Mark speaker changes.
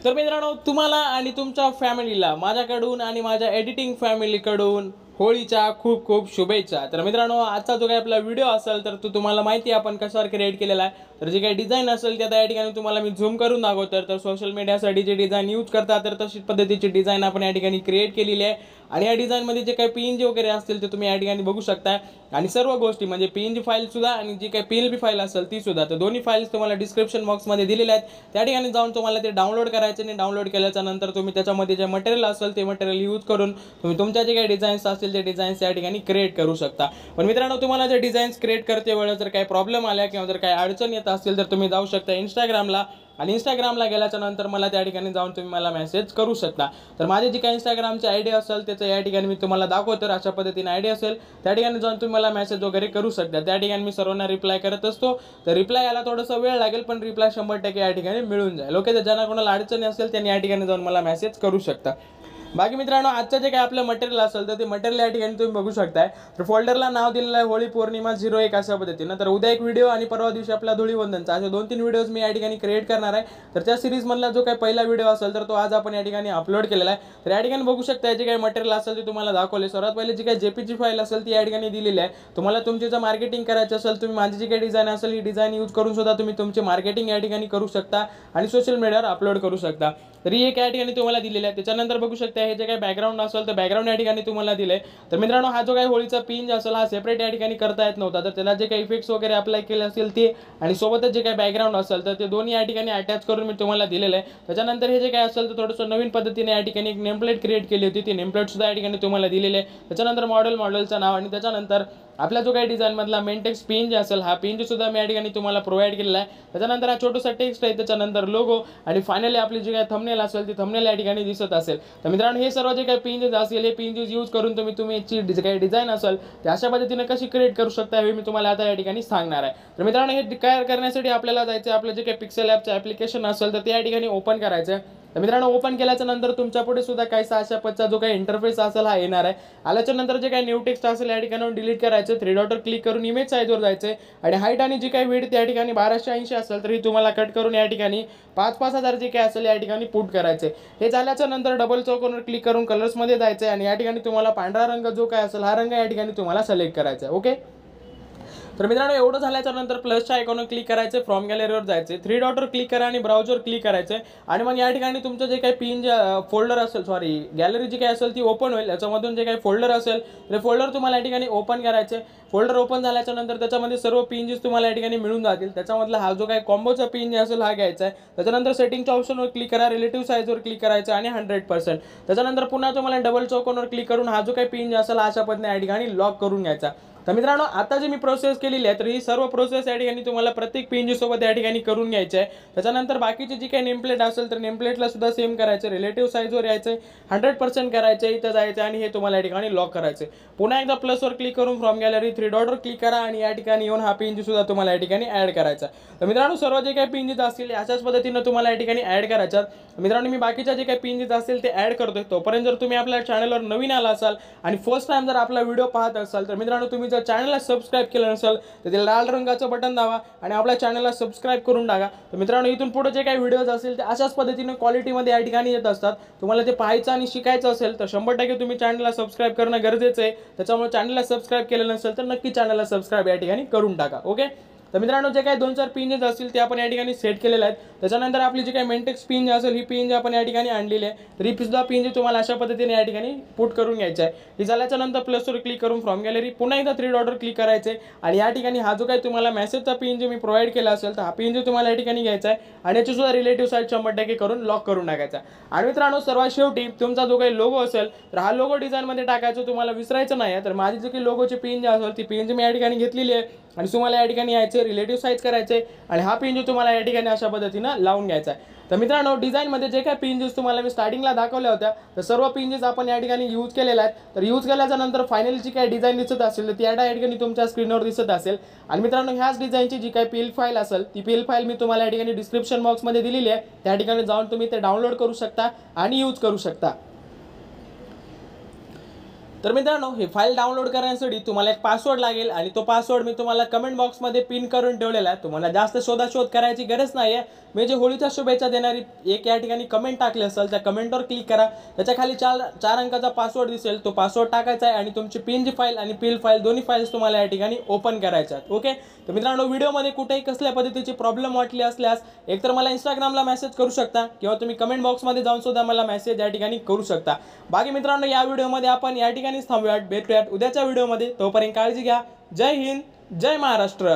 Speaker 1: तर मित्रांनो, तुम्हाला आणि तुमच्या फॅमिलीला माझ्याकडून आणि माझ्या एडिटिंग फॅमिलीकडून होळीच्या खूप खूप शुभेच्छा। तर मित्रांनो, आजचा जो काही आपला व्हिडिओ असेल तर तो तुम्हाला माहिती आहे आपण कशावर क्रिएट केलेला आहे। तर जे काही डिझाईन असेल त्या ठिकाणी तुम्हाला मी झूम करून दाखवतो। तर सोशल मीडियासाठी जे डिझाईन यूज करतात तर तशीच पद्धतीची डिझाईन आपण या ठिकाणी क्रिएट केलेली आहे। आणि या डिझाईन मध्ये जे काही पीएनजी वगैरे असतील ते तुम्ही या ठिकाणी बघू शकता। आणि सर्व गोष्टी म्हणजे पीएनजी फाईल सुद्धा आणि जी काही पीएलबी फाईल असेल ती सुद्धा, तर दोन्ही फाईल्स तुम्हाला डिस्क्रिप्शन बॉक्समध्ये दिलेल्या आहेत। त्या ठिकाणी जाऊन तुम्हाला ते डाउनलोड करायचे आणि डाउनलोड केल्याच्या नंतर तुम्ही त्याच्यामध्ये जे मटेरियल असेल ते मटेरियल यूज करून तुम्ही तुमच्या जे काही डिझाईन्स असतील ते डिझाईन्स या ठिकाणी क्रिएट करू शकता। पण मित्रांनो, तुम्हाला जे डिझाईन्स क्रिएट करते वेळेस जर काही प्रॉब्लेम आल्या किंवा जर काही अडचण येत असतील तर तुम्ही जाऊ शकता इंस्टाग्रामला। आणि इंस्टाग्रामला गेल्याच्या नंतर मला त्या ठिकाणी जाऊन तुम्ही मला मेसेज करू शकता। तर माझे जी काही इंस्टाग्रामची आयडी असेल त्याचं या ठिकाणी मी तुम्हाला दाखवतो। अशा पद्धतीने आयडी असेल त्या ठिकाणी जाऊन तुम्ही मला मेसेज वगैरे करू शकता। त्या ठिकाणी मी सर्वांना रिप्लाय करत असतो। तर रिप्लाय यायला थोडासा वेळ लागेल पण रिप्लाय 100% या ठिकाणी मिळून जाईल। ओके, तर ज्यांना कोणाला अडचणी असेल त्यांनी या ठिकाणी जाऊन मला मेसेज करू शकता। बाकी मित्रांनो, आजचं जे काही आपलं मटेरियल असेल तर ते मटेरियल या ठिकाणी तुम्ही बघू शकताय। तर फोल्डरला नाव दिलेलं आहे होळी पौर्णिमा 01 अशा पद्धतीने। तर उद्या एक व्हिडिओ आणि परवा दिवशी आपला धुळीवंदनचा असे 2-3 व्हिडिओज मी या ठिकाणी क्रिएट करणार आहे। तर त्या सिरीज मधला जो काही पहिला व्हिडिओ असेल तर तो आज आपण या ठिकाणी अपलोड केलेला आहे। तर या ठिकाणी बघू शकता जे काही मटेरियल असेल ते तुम्हाला दाखवले। सर्वात पहिले जी काही जेपीजी फाईल असेल ती या ठिकाणी दिलेली आहे। तुम्हाला तुमची जर मार्केटिंग करायचं असेल तुम्ही माझी जी काही डिझाईन असेल ही डिझाईन यूज करून सुद्धा तुम्ही तुमची मार्केटिंग या ठिकाणी करू शकता आणि सोशल मीडियावर अपलोड करू शकता। तर ही एक या ठिकाणी तुम्हाला दिलेली आहे। त्याच्यानंतर बघू शकता हे जे काही बॅकग्राऊंड असेल तर बॅकग्राऊंड या ठिकाणी तुम्हाला दिले। तर मित्रांनो, हा जो काही होळीचा पिन असेल हा सेपरेट या ठिकाणी करता येत नव्हता। तर त्याला जे काही इफेक्ट्स वगैरे अप्लाय केले असतील ते आणि सोबतच जे काही बॅकग्राऊंड असेल तर ते दोन्ही या ठिकाणी अटॅच करून मी तुम्हाला दिलेलं आहे। त्याच्यानंतर हे जे काही असेल तर थोडंसं नवीन पद्धतीने या ठिकाणी एक नेमप्लेट क्रिएट केली होती। ती नेमप्लेट सुद्धा या ठिकाणी तुम्हाला दिलेली आहे। त्याच्यानंतर मॉडेलचं नाव आणि त्याच्यानंतर आपला जो काही डिझाईन मधला मेंटेक्स पिन जे असेल हा पिन सुद्धा मी या ठिकाणी तुम्हाला प्रोव्हाइड केलेला आहे। त्याच्यानंतर हा छोटासा टेक्स्ट आहे, त्याच्यानंतर लोगो आणि फायनली आपली जी काही थंबनेल असेल ती थंबनेल या ठिकाणी दिसत असेल। तर मित्रांनो, हे सर्व जे काही पिन असेल हे पिन यूज करून तुम्ही याची जी काही डिझाईन असेल ते अशा पद्धतीने कशी क्रिएट करू शकता हे मी तुम्हाला आता या ठिकाणी सांगणार आहे। तर मित्रांनो, हे तयार करण्यासाठी आपल्याला जायचं आपलं जे काही पिक्सेल ॲपचं ॲप्लिकेशन असेल तर ते या ठिकाणी ओपन करायचं आहे। तर मित्रांनो, ओपन केल्याच्या नंतर तुमच्या पुढे सुद्धा काहीसा अशा पद्धतीचा जो काही इंटरफेस असेल हा येणार आहे। आल्याच्या नंतर जे काही न्यू टेक्स्ट असेल या ठिकाणी डिलीट करायचं, 3 डॉटवर क्लिक करून इमेज साईजवर जायचं आणि हाईट आणि जी काही विड्थ या ठिकाणी 1280 असेल तर ही तुम्हाला कट करून या ठिकाणी 5,000 जे काही असेल या ठिकाणी पुट करायचे। हे झाल्याच्या नंतर डबल चौकोनवर क्लिक करून कलर्समध्ये जायचं आणि या ठिकाणी तुम्हाला पांढरा रंग जो काय असेल हा रंग या ठिकाणी तुम्हाला सिलेक्ट करायचा आहे। ओके, तर मित्रांनो, एवढं झाल्याच्या नंतर प्लसच्या आयकॉनवर क्लिक करायचे, फ्रॉम गॅलरीवर जायचे, 3 डॉटवर क्लिक करा आणि ब्राउझर क्लिक करायचे आणि मग या ठिकाणी तुमचं जे काही पिन फोल्डर असेल गॅलरी जी काही असेल ती ओपन होईल। याच्यामधून जे काही फोल्डर असेल ते फोल्डर तुम्हाला या ठिकाणी ओपन करायचे। फोल्डर ओपन झाल्याच्या नंतर त्याच्यामध्ये सर्व पिनजीस तुम्हाला या ठिकाणी मिळून जातील। त्याच्यामधला हा जो काही कॉम्बोचा पिन असेल हा घ्यायचा आहे। त्याच्यानंतर सेटिंगच्या ऑप्शनवर क्लिक करा, रिलेटिव्ह साईजवर क्लिक करायचं आणि 100%। त्याच्यानंतर पुन्हा तुम्हाला डबल चौकोनवर क्लिक करून हा जो काही पिन असेल अशा पद्धतीने या ठिकाणी लॉक करून घ्यायचा। तर मित्रांनो, आता जी मी प्रोसेस केलेली आहे तर ही सर्व प्रोसेस या ठिकाणी तुम्हाला प्रत्येक पिनजी सोबत या ठिकाणी करून घ्यायची आहे। त्याच्यानंतर बाकीची जी काही नेमप्लेट असेल तर नेमप्लेटला सुद्धा सेम करायचं, रिलेटिव्ह साईजवर यायचं, 100% करायचं, इथं जायचं आणि हे तुम्हाला या ठिकाणी लॉक करायचं। पुन्हा एकदा प्लसवर क्लिक करून फ्रॉम गॅलरी 3 डॉटवर क्लिक करा आणि या ठिकाणी येऊन हा पिनजी सुद्धा तुम्हाला या ठिकाणी ऍड करायचा। तर मित्रांनो, सर्व जे काही पिनजीत असतील अशाच पद्धतीने तुम्हाला या ठिकाणी ऍड करायच्या। मित्रांनो, मी बाकीच्या जे काही पिनजीत असतील ते ऍड करतोय। तोपर्यंत जर तुम्ही आपल्या चॅनलवर नवीन आला असाल आणि फर्स्ट टाइम जर आपला व्हिडिओ पाहत असाल तर मित्रांनो, तुम्ही जर चॅनलला सबस्क्राइब केलं नसेल तर ते लाल रंगाचं बटन दाबा आणि आपल्या चॅनलला सबस्क्राइब करून टाका। तर मित्रांनो, इथून पुढे जे काही व्हिडिओज असतील ते अशाच पद्धतीने क्वालिटीमध्ये या ठिकाणी येत असतात। तुम्हाला ते पाहायचं आणि शिकायचं असेल तर 100% तुम्ही चॅनलला सबस्क्राइब करणं गरजेचं आहे। त्याच्यामुळे चॅनलला सबस्क्राइब केलं नसेल तर नक्की चॅनलला सबस्क्राइब या ठिकाणी करून टाका। ओके, तर मित्रांनो, जे काही 2-4 पिन असतील ते आपण या ठिकाणी सेट केलेले आहेत। त्याच्यानंतर आपली जी काही मेंटेक्स पिन असेल ही पिन आपण या ठिकाणी आणलेली आहे। तर ही सुद्धा पिन तुम्हाला अशा पद्धतीने या ठिकाणी पुट करून घ्यायची आहे। ही झाल्याच्या नंतर प्लसवर क्लिक करून फ्रॉम गॅलरी पुन्हा एकदा 3 डॉटवर क्लिक करायचे आणि या ठिकाणी हा जो काही तुम्हाला मेसेजचा पिन जे मी प्रोव्हाइड केला असेल तर हा पिन तुम्हाला या ठिकाणी घ्यायचा आहे आणि याची सुद्धा रिलेटिव्ह साईड 100% करून लॉक करून टाकायचा। आणि मित्रांनो, सर्वात शेवटी तुमचा जो काही लोगो असेल तर हा लोगो डिझाईनमध्ये टाकायचा, तुम्हाला विसरायचं नाही आहे। तर माझी जी काही लोगोची पिन जी असेल ती पिन मी या ठिकाणी घेतलेली आहे आणि तुम्हाला या ठिकाणी यायचे, रिलेटिव्ह साईज करायचे आणि हा पिन तुम्हाला या ठिकाणी अशा पद्धतीने लावून घ्यायचा आहे। तर मित्रांनो, डिझाईनमध्ये जे काही पिनजीस तुम्हाला मी स्टार्टिंगला दाखवल्या होत्या तर सर्व पिनजीस आपण या ठिकाणी यूज केलेल्या आहेत। तर यूज केल्याच्या नंतर फायनली जी काही डिझाईन दिसत असेल तर ती या ठिकाणी तुमच्या स्क्रीनवर दिसत असेल। आणि मित्रांनो, ह्याच डिझाईनची जी काही पीएल फाईल असेल ती पीएल फाईल मी तुम्हाला या ठिकाणी डिस्क्रिप्शन बॉक्समध्ये दिलेली आहे। त्या ठिकाणी जाऊन तुम्ही ते डाउनलोड करू शकता आणि यूज करू शकता। तर मित्रांनो ही फाईल डाउनलोड करण्यासाठी तुम्हाला एक पासवर्ड लागेल आणि तो पासवर्ड मी तुम्हाला कमेंट बॉक्समध्ये पिन करून ठेवलेला आहे. तुम्हाला जास्त शोधाशोध करायची गरज नाही आहे. मी जे होळीच्या शुभेच्छा देणारी एक या ठिकाणी कमेंट टाकली असेल त्या कमेंटवर क्लिक करा. त्याच्या खाली चार अंकाचा पासवर्ड दिसेल, तो पासवर्ड टाकायचा आहे आणि तुमची पिनची फाईल आणि पील फाईल दोन्ही फाईल्स तुम्हाला या ठिकाणी ओपन करायच्या आहेत. ओके, तर मित्रांनो व्हिडिओमध्ये कुठेही कसल्या पद्धतीची प्रॉब्लेम वाटली असल्यास एकतर मला इंस्टाग्रामला मेसेज करू शकता किंवा तुम्ही कमेंट बॉक्समध्ये जाऊन सुद्धा मला मेसेज या ठिकाणी करू शकता. बाकी मित्रांनो या व्हिडिओमध्ये आपण या ठिकाणीच थांबूयात. भेटूयात उद्याच्या व्हिडिओमध्ये. तोपर्यंत काळजी घ्या. जय हिंद, जय महाराष्ट्र.